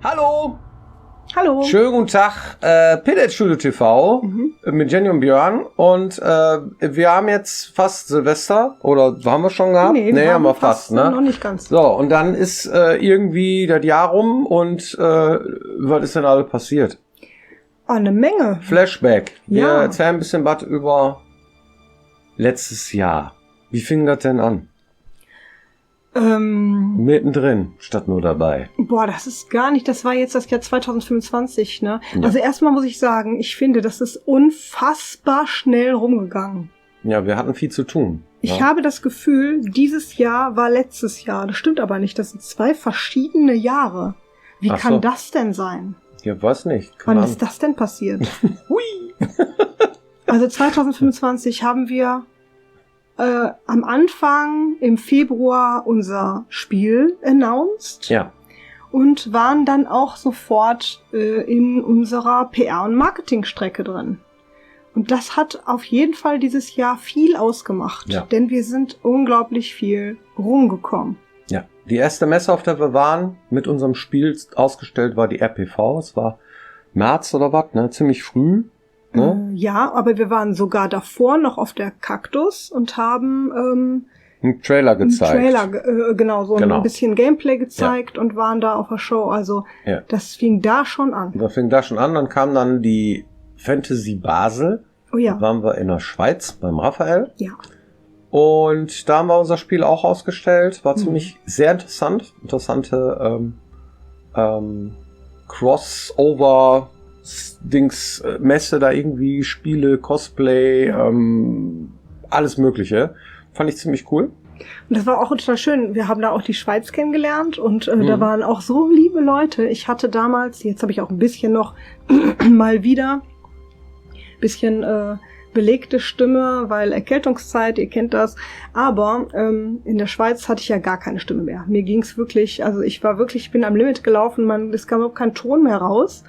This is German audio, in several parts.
Hallo! Hallo. Schönen guten Tag, Peter Studio TV mit Jenny und Björn und wir haben jetzt fast Silvester, oder haben wir schon gehabt? Nee, haben wir fast, ne? Noch nicht ganz. So, und dann ist irgendwie das Jahr rum und was ist denn alles passiert? Eine Menge. Flashback. Wir Ja. erzählen ein bisschen was über letztes Jahr. Wie fing das denn an? Mittendrin, statt nur dabei. Das ist gar nicht, das war jetzt das Jahr 2025, ne? Ja. Also erstmal muss ich sagen, ich finde, das ist unfassbar schnell rumgegangen. Ja, wir hatten viel zu tun. Ich Ja. habe das Gefühl, dieses Jahr war letztes Jahr. Das stimmt aber nicht, das sind 2 verschiedene Jahre. Wie Ach kann so. das denn sein? Ja, weiß nicht. Wann Keine ist das denn passiert? Hui! Also 2025 haben wir am Anfang im Februar unser Spiel announced. Ja. Und waren dann auch sofort in unserer PR- und Marketingstrecke drin. Und das hat auf jeden Fall dieses Jahr viel ausgemacht, Ja. denn wir sind unglaublich viel rumgekommen. Ja, die erste Messe, auf der wir waren, mit unserem Spiel ausgestellt, war die RPV. Es war März oder was, ne? Ziemlich früh. Ne? Ja, aber wir waren sogar davor noch auf der Kaktus und haben Einen Trailer gezeigt. so Genau. ein bisschen Gameplay gezeigt und waren da auf der Show. Also Ja. das fing da schon an. Da fing da schon an, dann kam dann die Fantasy Basel. Oh ja, Da waren wir in der Schweiz beim Raphael. ja. Und da haben wir unser Spiel auch ausgestellt. War ziemlich sehr interessant. Interessante Crossover Dings, Messe da irgendwie, Spiele, Cosplay, alles Mögliche. Fand ich ziemlich cool. Und das war auch total schön. Wir haben da auch die Schweiz kennengelernt und da waren auch so liebe Leute. Ich hatte damals, jetzt habe ich auch ein bisschen noch mal wieder bisschen belegte Stimme, weil Erkältungszeit, ihr kennt das. Aber in der Schweiz hatte ich ja gar keine Stimme mehr. Mir ging's wirklich, also ich bin am Limit gelaufen, es kam überhaupt kein Ton mehr raus.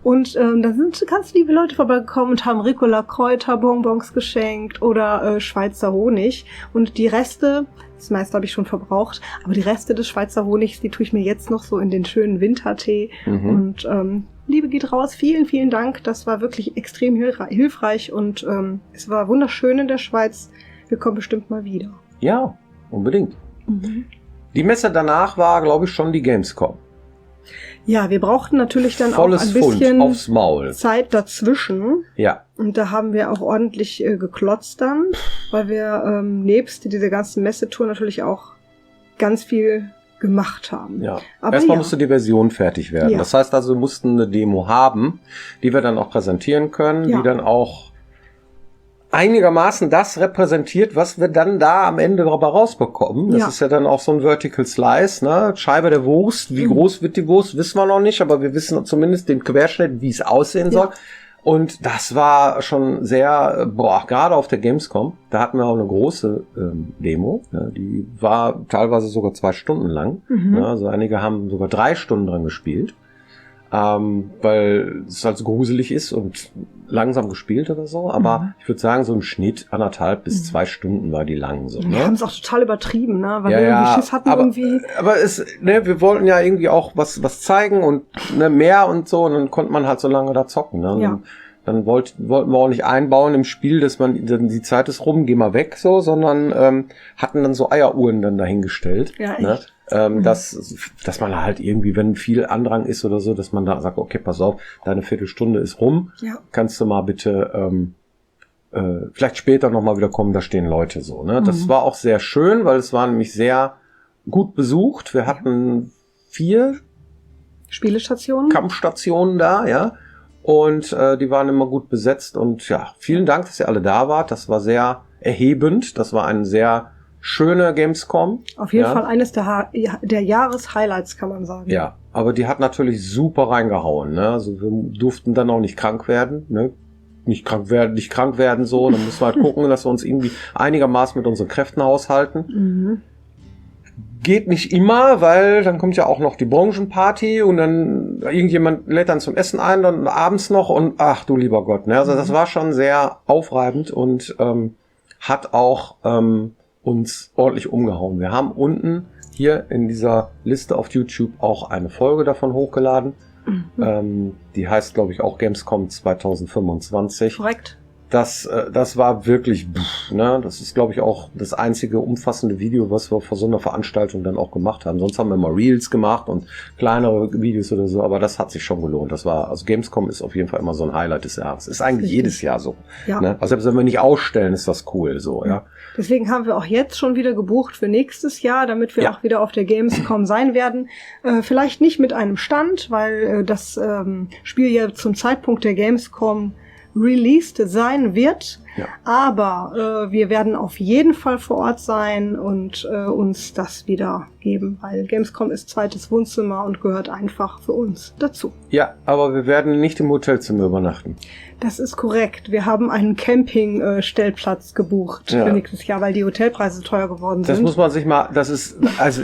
Und da sind ganz liebe Leute vorbeigekommen und haben Ricola Kräuterbonbons geschenkt oder Schweizer Honig. Und die Reste, das meiste habe ich schon verbraucht, aber die Reste des Schweizer Honigs, die tue ich mir jetzt noch so in den schönen Wintertee. Und Liebe geht raus, vielen, vielen Dank. Das war wirklich extrem hilfreich und es war wunderschön in der Schweiz. Wir kommen bestimmt mal wieder. Ja, unbedingt. Die Messe danach war, glaube ich, schon die Gamescom. Ja, wir brauchten natürlich dann Volles auch ein bisschen Pfund aufs Maul. Zeit dazwischen. Ja. Und da haben wir auch ordentlich geklotzt dann, weil wir nebst dieser ganzen Messetour natürlich auch ganz viel gemacht haben. Ja. Aber Erstmal musste die Version fertig werden. Ja. Das heißt also, wir mussten eine Demo haben, die wir dann auch präsentieren können, Ja. die dann auch einigermaßen das repräsentiert, was wir dann da am Ende dabei rausbekommen. Das Ja. ist ja dann auch so ein Vertical Slice, ne? Scheibe der Wurst. Wie groß wird die Wurst, wissen wir noch nicht, aber wir wissen zumindest den Querschnitt, wie es aussehen soll. Und das war schon sehr, gerade auf der Gamescom, da hatten wir auch eine große Demo, ne? Die war teilweise sogar 2 Stunden lang. Ne? Also einige haben sogar 3 Stunden dran gespielt. Weil es halt so gruselig ist und langsam gespielt oder so. Aber ich würde sagen, so im Schnitt 1,5 bis 2 Stunden war die lang. So, Wir haben es auch total übertrieben, ne? Weil Ja, wir irgendwie ja, Schiss hatten aber, irgendwie. aber wir wollten ja irgendwie auch was zeigen und mehr und so. Und dann konnte man halt so lange da zocken. Ne? Ja. Dann wollten wir auch nicht einbauen im Spiel, dass man dann die Zeit ist rum, geh mal weg, so, sondern hatten dann so Eieruhren dann dahingestellt. Ja, echt. Ne? Dass man halt irgendwie, wenn viel Andrang ist oder so, dass man da sagt, okay, pass auf, deine Viertelstunde ist rum, Ja. kannst du mal bitte vielleicht später nochmal wieder kommen, da stehen Leute so. Ne? Das war auch sehr schön, weil es war nämlich sehr gut besucht. Wir hatten 4 Spielestationen. Kampfstationen da, ja. Und die waren immer gut besetzt. Und ja, vielen Dank, dass ihr alle da wart. Das war sehr erhebend. Das war eine sehr schöne Gamescom. Auf jeden ja. Fall eines der Jahreshighlights, kann man sagen. Ja, aber die hat natürlich super reingehauen. Ne? Also wir durften dann auch nicht krank werden. Ne? Nicht krank werden so. Dann müssen wir halt gucken, dass wir uns irgendwie einigermaßen mit unseren Kräften haushalten. Geht nicht immer, weil dann kommt ja auch noch die Branchenparty und dann irgendjemand lädt dann zum Essen ein, dann abends noch und ach du lieber Gott. Ne? Also das war schon sehr aufreibend und hat auch uns ordentlich umgehauen. Wir haben unten hier in dieser Liste auf YouTube auch eine Folge davon hochgeladen. Die heißt, glaube ich, auch Gamescom 2025. Korrekt. Das war wirklich, ne? Das ist, glaube ich, auch das einzige umfassende Video, was wir vor so einer Veranstaltung dann auch gemacht haben. Sonst haben wir immer Reels gemacht und kleinere Videos oder so, aber das hat sich schon gelohnt. Also Gamescom ist auf jeden Fall immer so ein Highlight des Jahres. Ist eigentlich jedes Jahr so. Ja. Ne? Also selbst wenn wir nicht ausstellen, ist das cool so, ja. Deswegen haben wir auch jetzt schon wieder gebucht für nächstes Jahr, damit wir auch wieder auf der Gamescom sein werden. Vielleicht nicht mit einem Stand, weil das Spiel ja zum Zeitpunkt der Gamescom released sein wird. Ja. Aber wir werden auf jeden Fall vor Ort sein und uns das wieder geben, weil Gamescom ist zweites Wohnzimmer und gehört einfach für uns dazu. Ja, aber wir werden nicht im Hotelzimmer übernachten. Das ist korrekt. Wir haben einen Campingstellplatz gebucht für nächstes Jahr, weil die Hotelpreise teuer geworden sind. Das muss man sich mal, das ist, also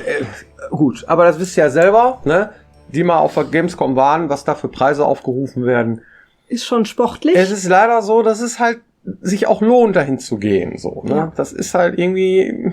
gut, aber das wisst ihr ja selber, ne? Die mal auf der Gamescom waren, was da für Preise aufgerufen werden. Ist schon sportlich. Es ist leider so, dass es halt sich auch lohnt, dahin zu gehen. So, ne? Ja. Das ist halt irgendwie,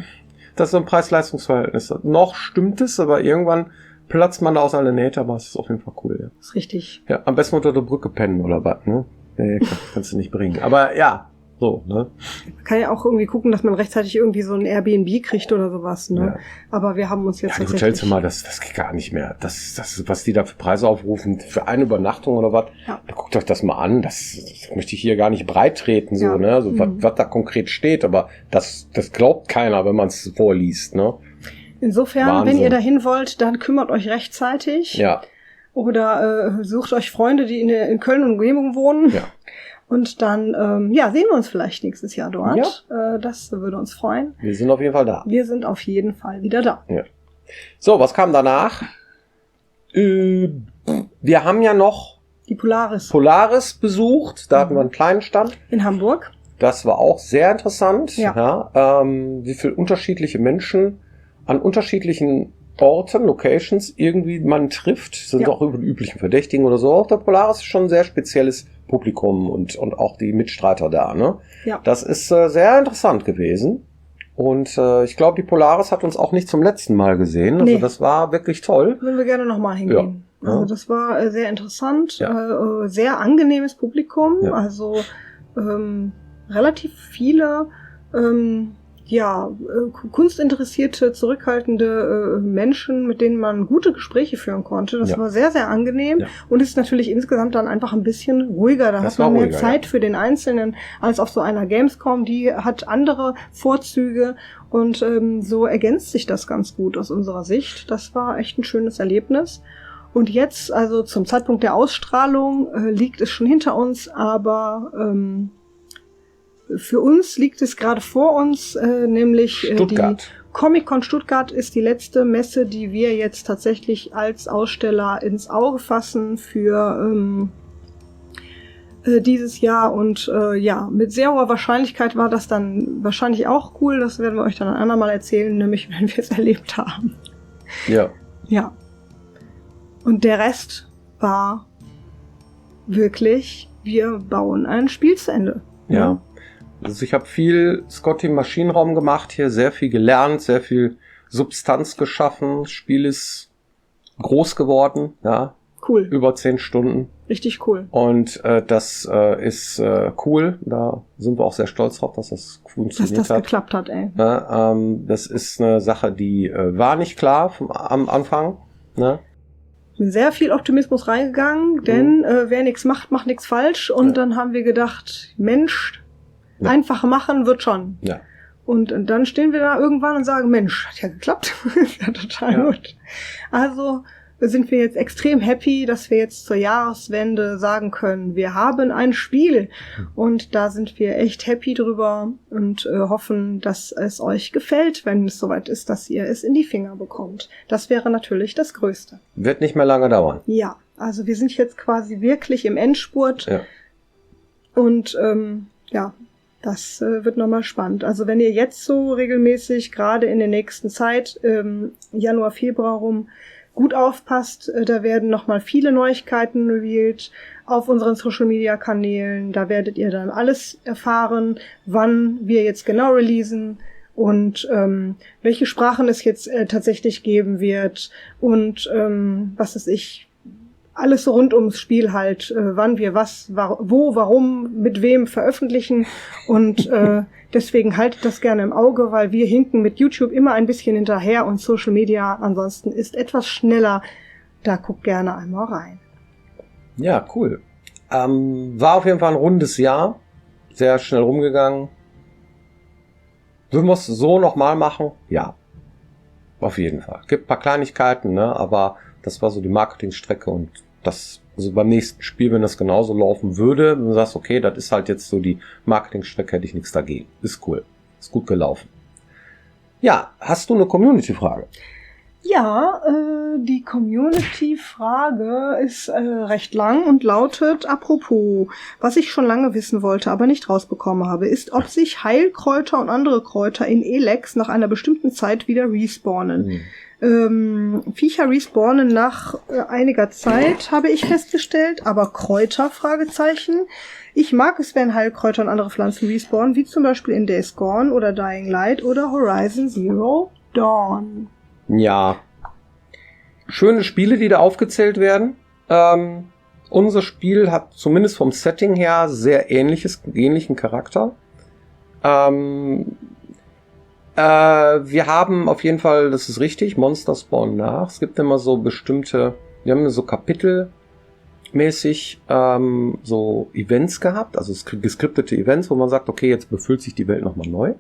das ist so ein Preis-Leistungs-Verhältnis. Noch stimmt es, aber irgendwann platzt man da aus alle Nähte, aber es ist auf jeden Fall cool. Ja. Das ist richtig. Ja, am besten unter der Brücke pennen oder was, ne? Nee, kannst du nicht bringen. Aber ja, so, ne? Man kann ja auch irgendwie gucken, dass man rechtzeitig irgendwie so ein Airbnb kriegt oder sowas, ne? Ja. Aber wir haben uns jetzt die Hotelzimmer, das geht gar nicht mehr. Das, was die da für Preise aufrufen, für eine Übernachtung oder was, guckt euch das mal an. Das möchte ich hier gar nicht breit treten, so, ne? Also, was da konkret steht, aber das glaubt keiner, wenn man es vorliest, ne? Insofern, Wahnsinn. Wenn ihr dahin wollt, dann kümmert euch rechtzeitig. Ja. Oder sucht euch Freunde, die in Köln und Umgebung wohnen. Ja. Und dann, sehen wir uns vielleicht nächstes Jahr dort. Ja. Das würde uns freuen. Wir sind auf jeden Fall da. Wir sind auf jeden Fall wieder da. Ja. So, was kam danach? Wir haben ja noch die Polaris besucht. Da hatten wir einen kleinen Stand. In Hamburg. Das war auch sehr interessant. Ja. Wie viele unterschiedliche Menschen an unterschiedlichen Orten, Locations irgendwie man trifft. Sind auch über die üblichen Verdächtigen oder so. Auch der Polaris ist schon ein sehr spezielles Publikum und auch die Mitstreiter da, ne? Ja. Das ist sehr interessant gewesen. Und ich glaube, die Polaris hat uns auch nicht zum letzten Mal gesehen. Also das war wirklich toll. Würden wir gerne nochmal hingehen. Ja. Also das war sehr interessant, sehr angenehmes Publikum. Ja. Also relativ viele kunstinteressierte, zurückhaltende Menschen, mit denen man gute Gespräche führen konnte. Das war sehr, sehr angenehm und ist natürlich insgesamt dann einfach ein bisschen ruhiger. Da hat man mehr Zeit für den Einzelnen als auf so einer Gamescom. Die hat andere Vorzüge und so ergänzt sich das ganz gut aus unserer Sicht. Das war echt ein schönes Erlebnis. Und jetzt, also zum Zeitpunkt der Ausstrahlung, liegt es schon hinter uns, aber für uns liegt es gerade vor uns, nämlich die Comic-Con Stuttgart ist die letzte Messe, die wir jetzt tatsächlich als Aussteller ins Auge fassen für dieses Jahr. Und mit sehr hoher Wahrscheinlichkeit war das dann wahrscheinlich auch cool. Das werden wir euch dann ein andermal erzählen, nämlich wenn wir es erlebt haben. Ja. Ja. Und der Rest war wirklich, wir bauen ein Spiel zu Ende. Ja. Also ich habe viel Scotty im Maschinenraum gemacht, hier sehr viel gelernt, sehr viel Substanz geschaffen. Das Spiel ist groß geworden, ja. Cool. Über 10 Stunden. Richtig cool. Und das ist cool. Da sind wir auch sehr stolz drauf, dass das funktioniert hat. Dass das geklappt hat, ey. Ja, das ist eine Sache, die war nicht klar am Anfang. Ne? Sehr viel Optimismus reingegangen, denn wer nichts macht, macht nichts falsch. Und dann haben wir gedacht, Mensch, einfach machen wird schon. Ja. Und dann stehen wir da irgendwann und sagen, Mensch, hat ja geklappt. Ist ja total gut. Also sind wir jetzt extrem happy, dass wir jetzt zur Jahreswende sagen können, wir haben ein Spiel. Und da sind wir echt happy drüber und hoffen, dass es euch gefällt, wenn es soweit ist, dass ihr es in die Finger bekommt. Das wäre natürlich das Größte. Wird nicht mehr lange dauern. Ja, also wir sind jetzt quasi wirklich im Endspurt. Ja. Und das wird nochmal spannend. Also wenn ihr jetzt so regelmäßig, gerade in der nächsten Zeit, Januar, Februar rum, gut aufpasst, da werden nochmal viele Neuigkeiten revealed auf unseren Social-Media-Kanälen. Da werdet ihr dann alles erfahren, wann wir jetzt genau releasen und welche Sprachen es jetzt tatsächlich geben wird und was weiß ich, alles so rund ums Spiel halt, wann wir was, wo, warum, mit wem veröffentlichen und deswegen haltet das gerne im Auge, weil wir hinken mit YouTube immer ein bisschen hinterher und Social Media ansonsten ist etwas schneller. Da guckt gerne einmal rein. Ja, cool. War auf jeden Fall ein rundes Jahr. Sehr schnell rumgegangen. Würden wir es so nochmal machen? Ja. Auf jeden Fall. Gibt ein paar Kleinigkeiten, ne? Aber das war so die Marketingstrecke und das, also beim nächsten Spiel, wenn das genauso laufen würde, wenn du sagst, okay, das ist halt jetzt so die Marketingstrecke, hätte ich nichts dagegen. Ist cool. Ist gut gelaufen. Ja, hast du eine Community-Frage? Ja, die Community-Frage ist recht lang und lautet, apropos, was ich schon lange wissen wollte, aber nicht rausbekommen habe, ist, ob sich Heilkräuter und andere Kräuter in Elex nach einer bestimmten Zeit wieder respawnen. Viecher respawnen nach einiger Zeit, habe ich festgestellt, aber Kräuter, Fragezeichen. Ich mag es, wenn Heilkräuter und andere Pflanzen respawnen, wie zum Beispiel in Days Gone oder Dying Light oder Horizon Zero Dawn. Ja. Schöne Spiele, die da aufgezählt werden. Unser Spiel hat zumindest vom Setting her sehr ähnlichen Charakter. Wir haben auf jeden Fall, das ist richtig, Monster spawnen nach. Es gibt immer so bestimmte, wir haben so kapitelmäßig so Events gehabt, also geskriptete Events, wo man sagt, okay, jetzt befüllt sich die Welt nochmal neu.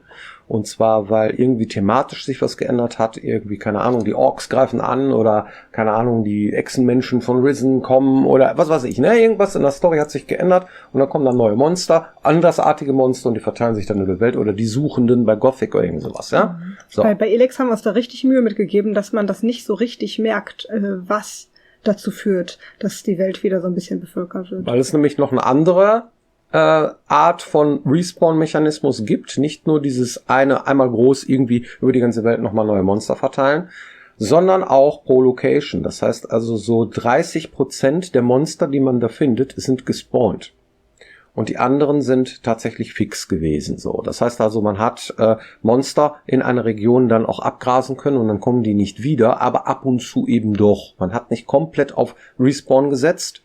Und zwar, weil irgendwie thematisch sich was geändert hat, irgendwie, keine Ahnung, die Orks greifen an oder, keine Ahnung, die Echsenmenschen von Risen kommen oder was weiß ich, ne? Irgendwas in der Story hat sich geändert und dann kommen dann neue Monster, andersartige Monster und die verteilen sich dann über die Welt oder die Suchenden bei Gothic oder irgend sowas, ja? So. Bei Elex haben wir uns da richtig Mühe mitgegeben, dass man das nicht so richtig merkt, was dazu führt, dass die Welt wieder so ein bisschen bevölkert wird. Weil es nämlich noch eine andere Art von Respawn-Mechanismus gibt. Nicht nur dieses einmal groß irgendwie über die ganze Welt nochmal neue Monster verteilen, sondern auch pro Location. Das heißt also so 30% der Monster, die man da findet, sind gespawnt. Und die anderen sind tatsächlich fix gewesen. So, das heißt also, man hat Monster in einer Region dann auch abgrasen können und dann kommen die nicht wieder, aber ab und zu eben doch. Man hat nicht komplett auf Respawn gesetzt.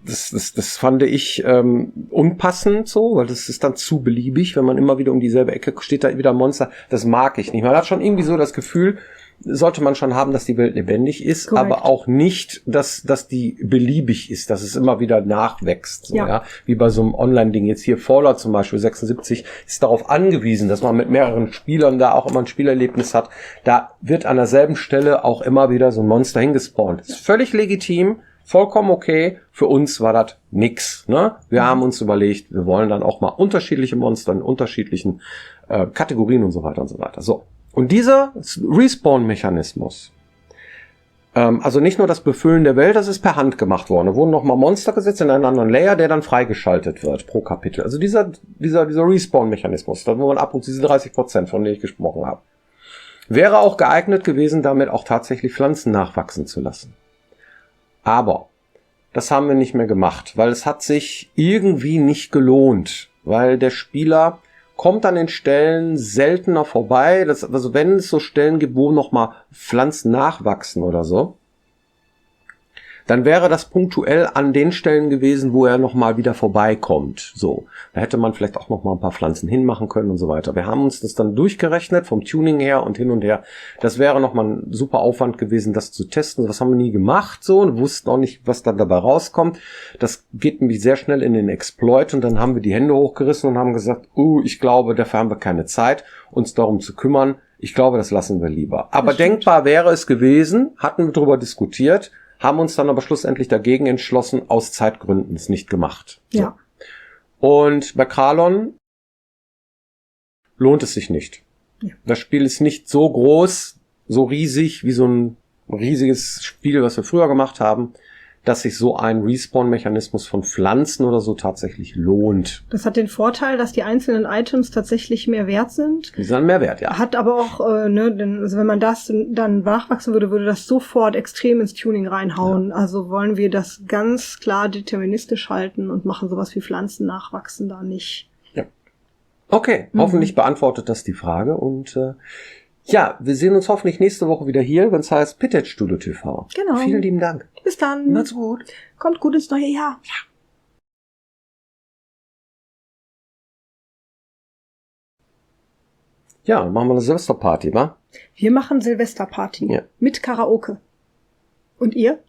Das fand ich unpassend so, weil das ist dann zu beliebig, wenn man immer wieder um dieselbe Ecke steht, da wieder ein Monster. Das mag ich nicht. Man hat schon irgendwie so das Gefühl, sollte man schon haben, dass die Welt lebendig ist, Correct. aber auch nicht, dass die beliebig ist, dass es immer wieder nachwächst. So, ja. Wie bei so einem Online-Ding. Jetzt hier Fallout zum Beispiel 76 ist darauf angewiesen, dass man mit mehreren Spielern da auch immer ein Spielerlebnis hat. Da wird an derselben Stelle auch immer wieder so ein Monster hingespawnt. Ist völlig legitim. Vollkommen okay. Für uns war das nix, ne? Wir haben uns überlegt, wir wollen dann auch mal unterschiedliche Monster in unterschiedlichen Kategorien und so weiter und so weiter. So. Und dieser Respawn-Mechanismus, also nicht nur das Befüllen der Welt, das ist per Hand gemacht worden. Da wurden nochmal Monster gesetzt in einen anderen Layer, der dann freigeschaltet wird pro Kapitel. Also dieser Respawn-Mechanismus, da wo man ab und zu diese 30%, von denen ich gesprochen habe, wäre auch geeignet gewesen, damit auch tatsächlich Pflanzen nachwachsen zu lassen. Aber das haben wir nicht mehr gemacht, weil es hat sich irgendwie nicht gelohnt, weil der Spieler kommt an den Stellen seltener vorbei. Also wenn es so Stellen gibt, wo noch mal Pflanzen nachwachsen oder so, dann wäre das punktuell an den Stellen gewesen, wo er noch mal wieder vorbeikommt. So, da hätte man vielleicht auch noch mal ein paar Pflanzen hinmachen können und so weiter. Wir haben uns das dann durchgerechnet vom Tuning her und hin und her. Das wäre noch mal ein super Aufwand gewesen, das zu testen. Das haben wir nie gemacht so und wussten auch nicht, was dann dabei rauskommt. Das geht nämlich sehr schnell in den Exploit und dann haben wir die Hände hochgerissen und haben gesagt, ich glaube, dafür haben wir keine Zeit, uns darum zu kümmern. Ich glaube, das lassen wir lieber. Aber denkbar wäre es gewesen, hatten wir darüber diskutiert, haben uns dann aber schlussendlich dagegen entschlossen, aus Zeitgründen es nicht gemacht. So. Ja. Und bei Kralon lohnt es sich nicht. Ja. Das Spiel ist nicht so groß, so riesig wie so ein riesiges Spiel, was wir früher gemacht haben, dass sich so ein Respawn-Mechanismus von Pflanzen oder so tatsächlich lohnt. Das hat den Vorteil, dass die einzelnen Items tatsächlich mehr wert sind. Die sind mehr wert, ja. Hat aber auch, denn, also wenn man das dann nachwachsen würde, würde das sofort extrem ins Tuning reinhauen. Ja. Also wollen wir das ganz klar deterministisch halten und machen sowas wie Pflanzen nachwachsen da nicht. Ja. Okay, hoffentlich beantwortet das die Frage. Und ja, wir sehen uns hoffentlich nächste Woche wieder hier, wenn es heißt Pitted Studio TV. Genau. Vielen lieben Dank. Bis dann. Macht's gut. Kommt gut ins neue Jahr. Ja, machen wir eine Silvesterparty, wa? Wir machen Silvesterparty. Ja. Mit Karaoke. Und ihr?